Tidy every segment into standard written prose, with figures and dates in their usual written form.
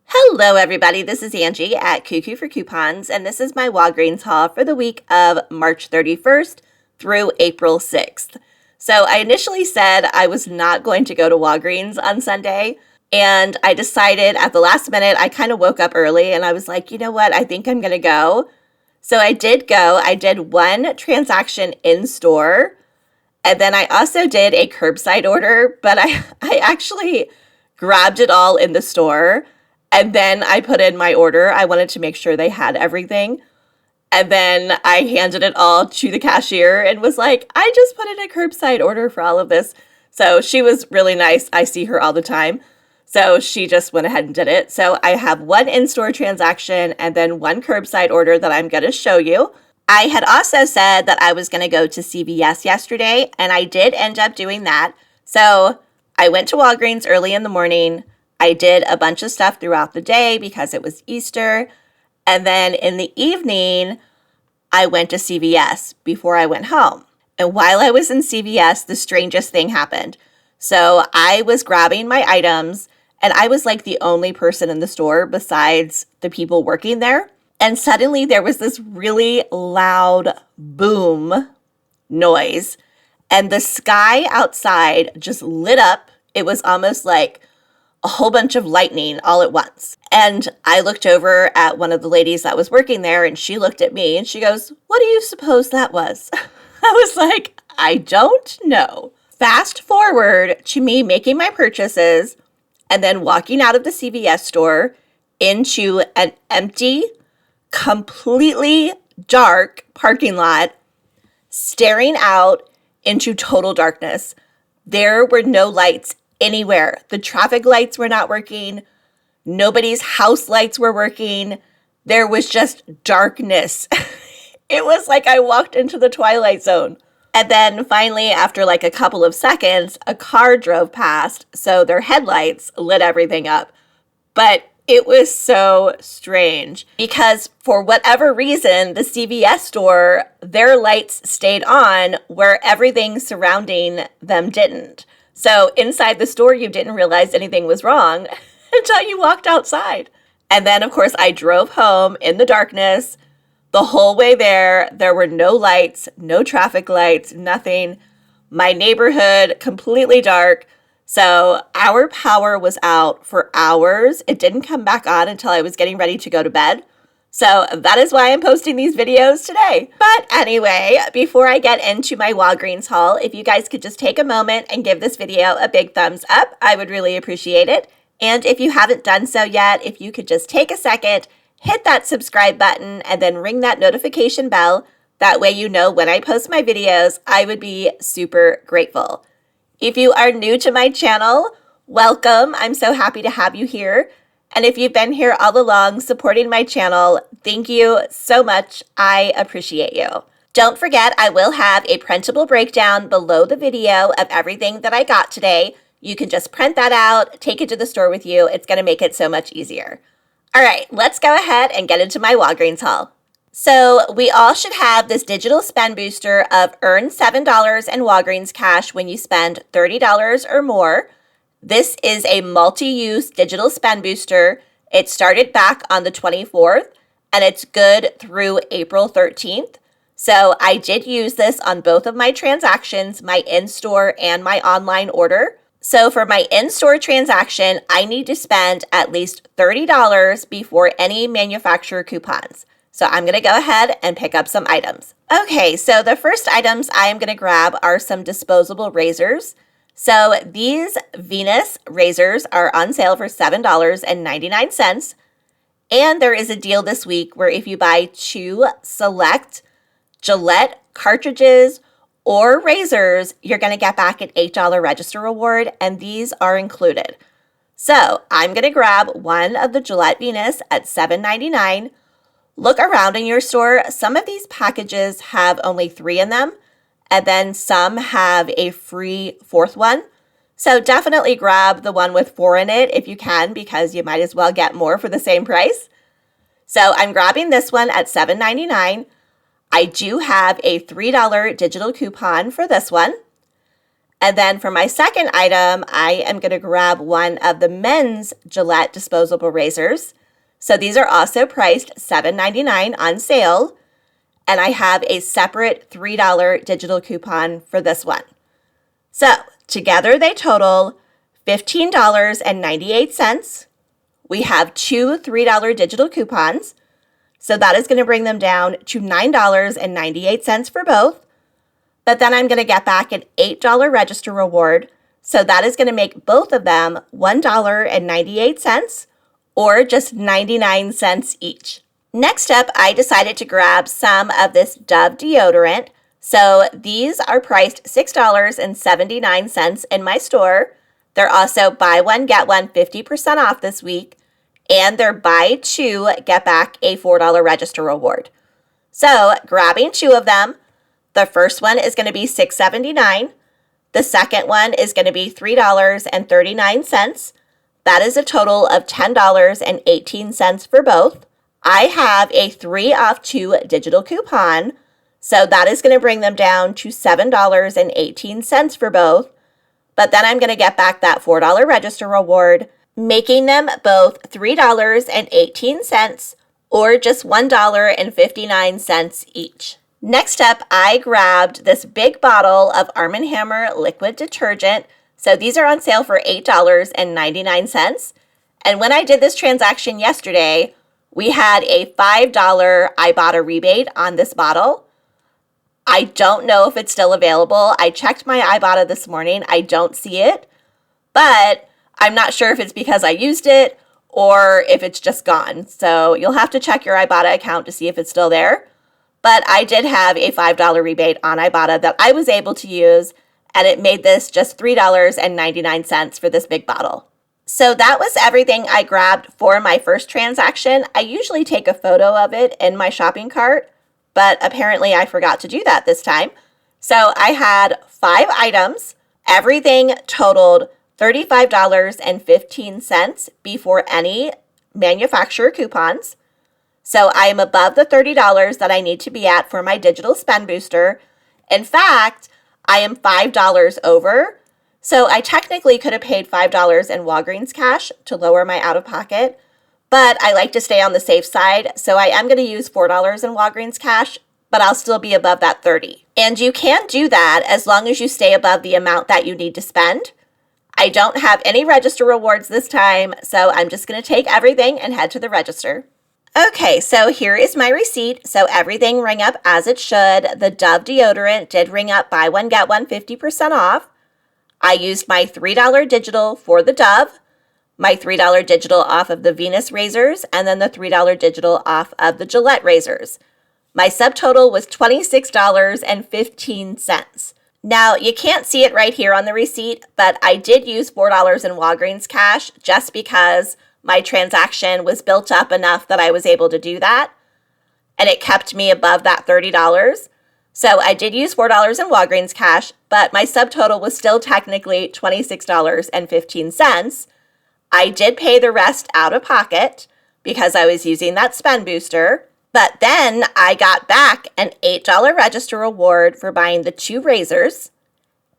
Hello everybody, this is Angie at Cuckoo for Coupons, and this is my Walgreens haul for the week of March 31st through April 6th. So I initially said I was not going to go to Walgreens on Sunday, and I decided at the last minute, I kind of woke up early and I was like, you know what, I think I'm going to go. So I did go. I did one transaction in store, and then I also did a curbside order, but I actually grabbed it all in the store. And then I put in my order. I wanted to make sure they had everything. And then I handed it all to the cashier and was like, I just put in a curbside order for all of this. So she was really nice. I see her all the time. So she just went ahead and did it. So I have one in-store transaction and then one curbside order that I'm going to show you. I had also said that I was going to go to CVS yesterday, and I did end up doing that. So I went to Walgreens early in the morning. I did a bunch of stuff throughout the day because it was Easter. And then in the evening, I went to CVS before I went home. And while I was in CVS, the strangest thing happened. So I was grabbing my items, and I was like the only person in the store besides the people working there. And suddenly there was this really loud boom noise, and the sky outside just lit up. It was almost like a whole bunch of lightning all at once. And I looked over at one of the ladies that was working there, and she looked at me and she goes, "What do you suppose that was?" I was like, I don't know. Fast forward to me making my purchases and then walking out of the CVS store into an empty, completely dark parking lot, staring out into total darkness. There were no lights anywhere. The traffic lights were not working. Nobody's house lights were working. There was just darkness. It was like I walked into the Twilight Zone. And then finally, after like a couple of seconds, a car drove past, so their headlights lit everything up. But it was so strange because for whatever reason, the CVS store, their lights stayed on where everything surrounding them didn't. So inside the store, you didn't realize anything was wrong until you walked outside. And then, of course, I drove home in the darkness. The whole way there were no lights, no traffic lights, nothing. My neighborhood, completely dark. So our power was out for hours. It didn't come back on until I was getting ready to go to bed. So that is why I'm posting these videos today. But anyway, before I get into my Walgreens haul, if you guys could just take a moment and give this video a big thumbs up, I would really appreciate it. And if you haven't done so yet, if you could just take a second, hit that subscribe button, and then ring that notification bell. That way you know when I post my videos, I would be super grateful. If you are new to my channel, welcome. I'm so happy to have you here. And if you've been here all along supporting my channel, thank you so much. I appreciate you. Don't forget, I will have a printable breakdown below the video of everything that I got today. You can just print that out, take it to the store with you. It's going to make it so much easier. All right, let's go ahead and get into my Walgreens haul. So we all should have this digital spend booster of earn $7 in Walgreens cash when you spend $30 or more. This is a multi-use digital spend booster. It started back on the 24th, and it's good through April 13th. So I did use this on both of my transactions, my in-store and my online order. So for my in-store transaction, I need to spend at least $30 before any manufacturer coupons. So I'm going to go ahead and pick up some items. Okay, so the first items I am going to grab are some disposable razors. So these Venus razors are on sale for $7.99. And there is a deal this week where if you buy 2 select Gillette cartridges or razors, you're going to get back an $8 register reward, and these are included. So I'm going to grab one of the Gillette Venus at $7.99. Look around in your store. Some of these packages have only 3 in them, and then some have a free 4th one. So definitely grab the one with 4 in it if you can, because you might as well get more for the same price. So I'm grabbing this one at $7.99. I do have a $3 digital coupon for this one. And then for my second item, I am going to grab one of the men's Gillette disposable razors. So these are also priced $7.99 on sale. And I have a separate $3 digital coupon for this one. So together they total $15.98. We have two $3 digital coupons. So that is going to bring them down to $9.98 for both. But then I'm going to get back an $8 register reward. So that is going to make both of them $1.98 or just 99 cents each. Next up, I decided to grab some of this Dove deodorant. So these are priced $6.79 in my store. They're also buy one, get one 50% off this week. And they're buy two, get back a $4 register reward. So grabbing two of them, the first one is going to be $6.79. The second one is going to be $3.39. That is a total of $10.18 for both. I have a 3 off 2 digital coupon, so that is going to bring them down to $7.18 for both. But then I'm going to get back that $4 register reward, making them both $3.18 or just $1.59 each. Next up, I grabbed this big bottle of Arm & Hammer liquid detergent. So these are on sale for $8.99. And when I did this transaction yesterday, we had a $5 Ibotta rebate on this bottle. I don't know if it's still available. I checked my Ibotta this morning. I don't see it, but I'm not sure if it's because I used it or if it's just gone. So you'll have to check your Ibotta account to see if it's still there. But I did have a $5 rebate on Ibotta that I was able to use, and it made this just $3.99 for this big bottle. So that was everything I grabbed for my first transaction. I usually take a photo of it in my shopping cart, but apparently I forgot to do that this time. So I had 5 items. Everything totaled $35.15 before any manufacturer coupons. So I am above the $30 that I need to be at for my digital spend booster. In fact, I am $5 over. So I technically could have paid $5 in Walgreens cash to lower my out-of-pocket, but I like to stay on the safe side. So I am going to use $4 in Walgreens cash, but I'll still be above that $30. And you can do that as long as you stay above the amount that you need to spend. I don't have any register rewards this time, so I'm just going to take everything and head to the register. Okay, so here is my receipt. So everything rang up as it should. The Dove deodorant did ring up buy one, get one 50% off. I used my $3 digital for the Dove, my $3 digital off of the Venus razors, and then the $3 digital off of the Gillette razors. My subtotal was $26.15. Now, you can't see it right here on the receipt, but I did use $4 in Walgreens cash just because my transaction was built up enough that I was able to do that, and it kept me above that $30. So I did use $4 in Walgreens cash, but my subtotal was still technically $26.15. I did pay the rest out of pocket because I was using that spend booster, but then I got back an $8 register reward for buying the 2 razors,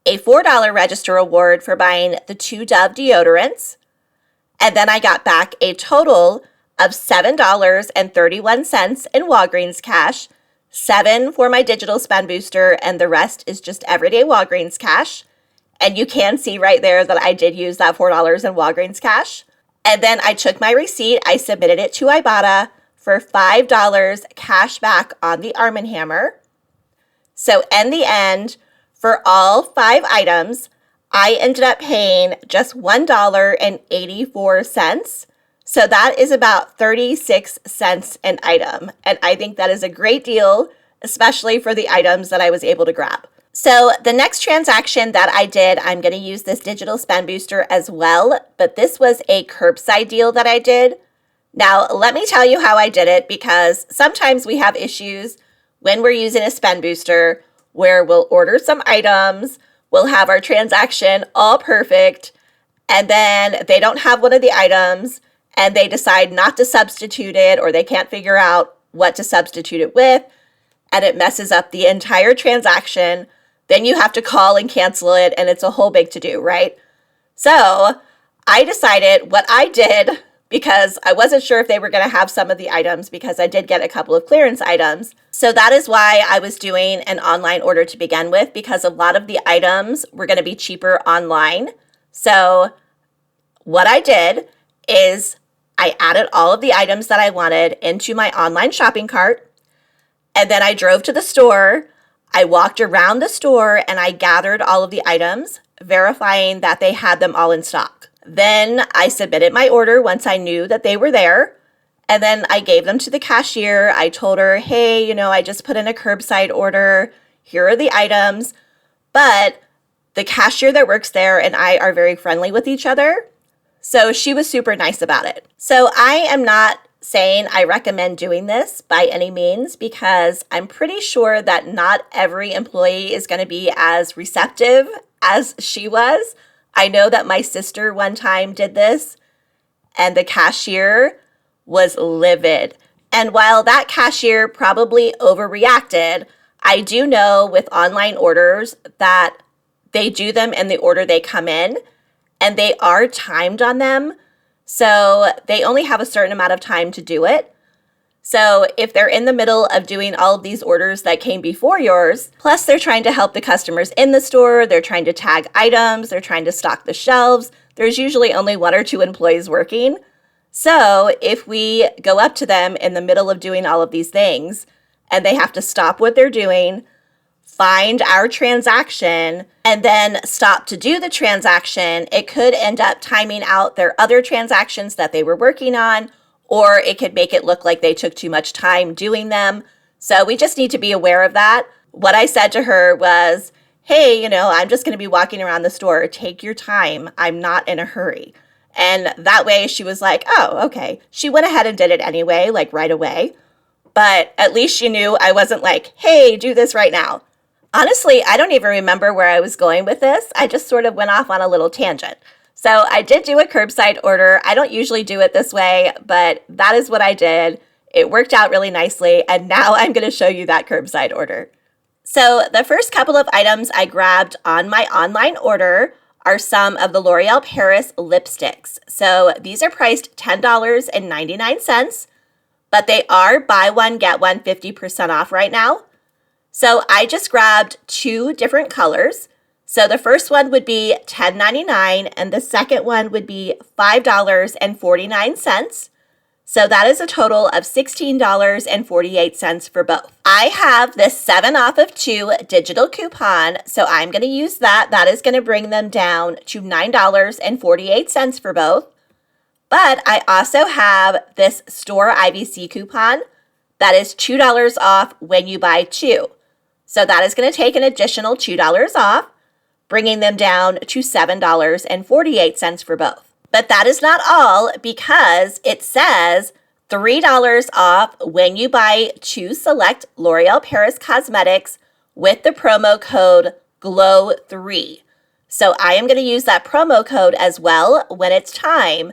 a $4 register reward for buying the 2 Dove deodorants, and then I got back a total of $7.31 in Walgreens cash, $7 for my digital spend booster, and the rest is just everyday Walgreens cash. And you can see right there that I did use that $4 in Walgreens cash. And then I took my receipt, I submitted it to Ibotta for $5 cash back on the Arm & Hammer. So in the end, for all 5 items, I ended up paying just $1.84. So that is about 36 cents an item. And I think that is a great deal, especially for the items that I was able to grab. So the next transaction that I did, I'm going to use this digital spend booster as well, but this was a curbside deal that I did. Now, let me tell you how I did it, because sometimes we have issues when we're using a spend booster where we'll order some items, we'll have our transaction all perfect, and then they don't have one of the items and they decide not to substitute it, or they can't figure out what to substitute it with, and it messes up the entire transaction. then you have to call and cancel it, and it's a whole big to-do, right? So I decided what I did, because I wasn't sure if they were going to have some of the items, because I did get a couple of clearance items. So that is why I was doing an online order to begin with, because a lot of the items were going to be cheaper online. So what I did is I added all of the items that I wanted into my online shopping cart, and then I drove to the store. I walked around the store and I gathered all of the items, verifying that they had them all in stock. Then I submitted my order once I knew that they were there. And then I gave them to the cashier. I told her, hey, I just put in a curbside order. Here are the items. But the cashier that works there and I are very friendly with each other. So she was super nice about it. So I am not saying I recommend doing this by any means, because I'm pretty sure that not every employee is going to be as receptive as she was. I know that my sister one time did this, and the cashier was livid. And while that cashier probably overreacted, I do know with online orders that they do them in the order they come in, and they are timed on them. So they only have a certain amount of time to do it. So if they're in the middle of doing all of these orders that came before yours, plus they're trying to help the customers in the store, they're trying to tag items, they're trying to stock the shelves, there's usually only 1 or 2 employees working. So if we go up to them in the middle of doing all of these things and they have to stop what they're doing, find our transaction, and then stop to do the transaction, it could end up timing out their other transactions that they were working on, or it could make it look like they took too much time doing them. So we just need to be aware of that. What I said to her was, hey, I'm just going to be walking around the store. Take your time. I'm not in a hurry. And that way she was like, oh, okay. She went ahead and did it anyway, like right away. But at least she knew I wasn't like, hey, do this right now. Honestly, I don't even remember where I was going with this. I just sort of went off on a little tangent. So I did do a curbside order. I don't usually do it this way, but that is what I did. It worked out really nicely, and now I'm going to show you that curbside order. So the first couple of items I grabbed on my online order are some of the L'Oreal Paris lipsticks. So these are priced $10.99, but they are buy one, get one 50% off right now. So I just grabbed 2 different colors. So the first one would be $10.99 and the second one would be $5.49. So that is a total of $16.48 for both. I have this 7 off of 2 digital coupon, so I'm going to use that. That is going to bring them down to $9.48 for both. But I also have this store IVC coupon that is $2 off when you buy 2. So that is going to take an additional $2 off, bringing them down to $7.48 for both. But that is not all, because it says $3 off when you buy 2 select L'Oreal Paris cosmetics with the promo code GLOW3. So I am going to use that promo code as well when it's time,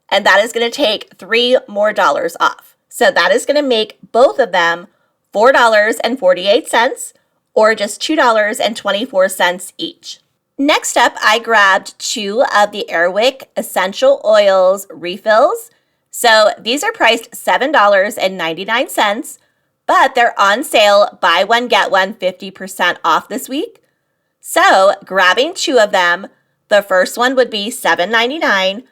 and that is going to take $3 more off. So that is going to make both of them $4.48, or just $2.24 each. Next up, I grabbed 2 of the Airwick Essential Oils refills. So these are priced $7.99, but they're on sale, buy one, get one 50% off this week. So grabbing 2 of them, the first one would be $7.99.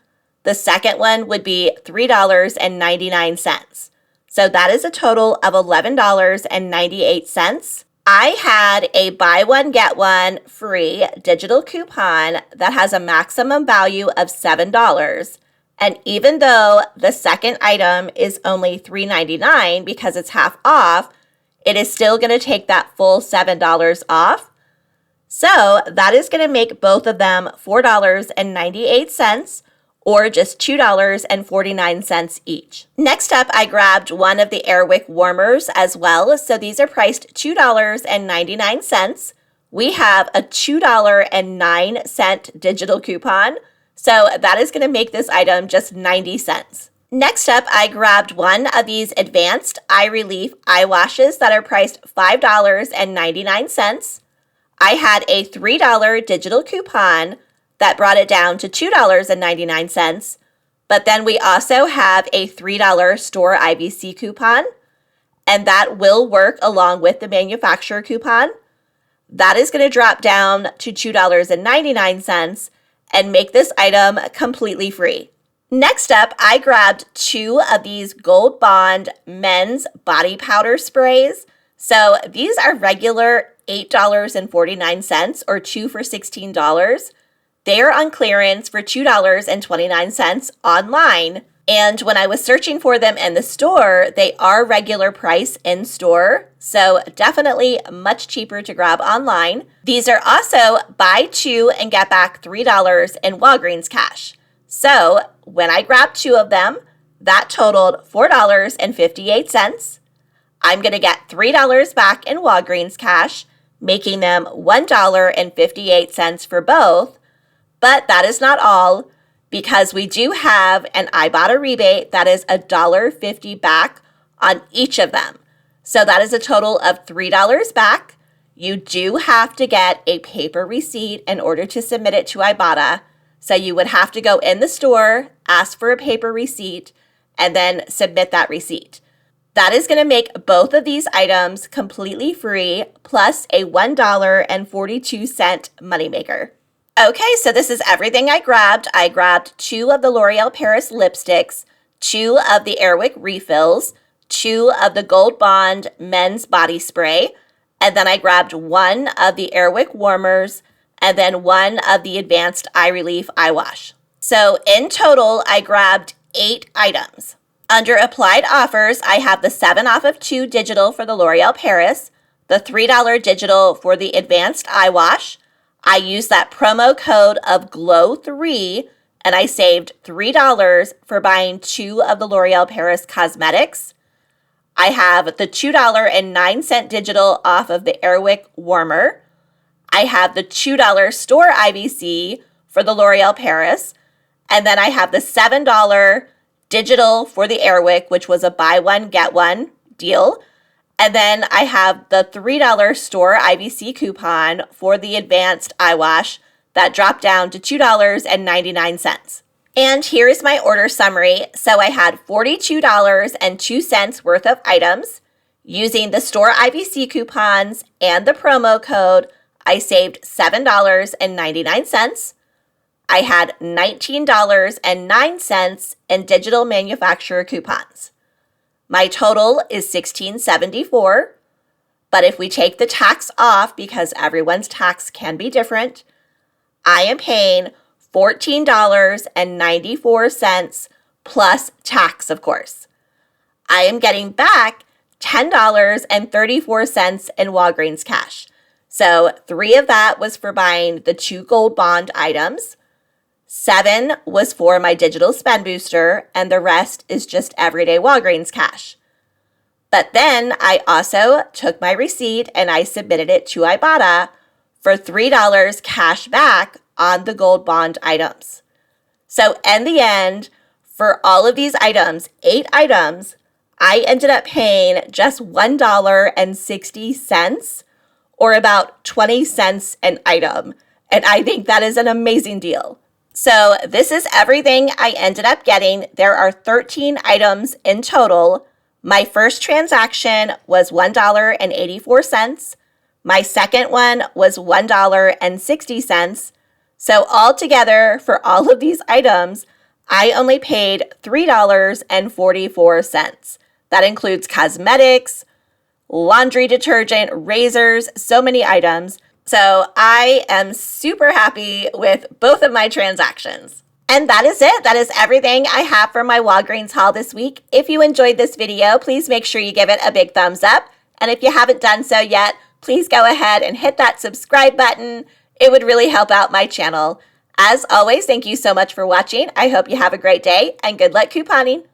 The second one would be $3.99. So that is a total of $11.98. I had a buy one, get one free digital coupon that has a maximum value of $7. And even though the second item is only $3.99 because it's half off, it is still going to take that full $7 off. So that is going to make both of them $4.98, or just $2.49 each. Next up, I grabbed one of the Airwick warmers as well. So these are priced $2.99. We have a $2.09 digital coupon. So that is going to make this item just 90 cents. Next up, I grabbed one of these advanced eye relief eye washes that are priced $5.99. I had a $3 digital coupon that brought it down to $2.99, but then we also have a $3 store IVC coupon, and that will work along with the manufacturer coupon. That is going to drop down to $2.99 and make this item completely free. Next up, I grabbed 2 of these Gold Bond men's body powder sprays. So these are regular $8.49 or 2 for $16. They are on clearance for $2.29 online. And when I was searching for them in the store, they are regular price in store. So definitely much cheaper to grab online. These are also buy 2 and get back $3 in Walgreens cash. So when I grabbed 2 of them, that totaled $4.58. I'm going to get $3 back in Walgreens cash, making them $1.58 for both. But that is not all, because we do have an Ibotta rebate that is $1.50 back on each of them. So that is a total of $3 back. You do have to get a paper receipt in order to submit it to Ibotta. So you would have to go in the store, ask for a paper receipt, and then submit that receipt. That is going to make both of these items completely free, plus a $1.42 moneymaker. Okay, so this is everything I grabbed. I grabbed 2 of the L'Oreal Paris lipsticks, 2 of the Airwick refills, 2 of the Gold Bond men's body spray, and then I grabbed 1 of the Airwick warmers, and then 1 of the Advanced Eye Relief Eye Wash. So in total, I grabbed 8 items. Under applied offers, I have the 7 off of 2 digital for the L'Oreal Paris, the $3 digital for the Advanced Eye Wash. I used that promo code of GLOW3, and I saved $3 for buying 2 of the L'Oreal Paris cosmetics. I have the $2.09 digital off of the Airwick warmer. I have the $2 store IVC for the L'Oreal Paris. And then I have the $7 digital for the Airwick, which was a buy one, get one deal. And then I have the $3 store IVC coupon for the Advanced Eye Wash that dropped down to $2.99. And here's my order summary. So I had $42.02 worth of items. Using the store IVC coupons and the promo code, I saved $7.99. I had $19.09 in digital manufacturer coupons. My total is $16.74, but if we take the tax off, because everyone's tax can be different, I am paying $14.94 plus tax, of course. I am getting back $10.34 in Walgreens cash. So 3 of that was for buying the 2 Gold Bond items. 7 was for my digital spend booster, and the rest is just everyday Walgreens cash. But then I also took my receipt and I submitted it to Ibotta for $3 cash back on the Gold Bond items. So in the end, for all of these items, 8 items, I ended up paying just $1.60 or about 20 cents an item. And I think that is an amazing deal. So this is everything I ended up getting. There are 13 items in total. My first transaction was $1.84. My second one was $1.60. So altogether, for all of these items, I only paid $3.44. That includes cosmetics, laundry detergent, razors, so many items. So I am super happy with both of my transactions. And that is it. That is everything I have for my Walgreens haul this week. If you enjoyed this video, please make sure you give it a big thumbs up. And if you haven't done so yet, please go ahead and hit that subscribe button. It would really help out my channel. As always, thank you so much for watching. I hope you have a great day and good luck couponing.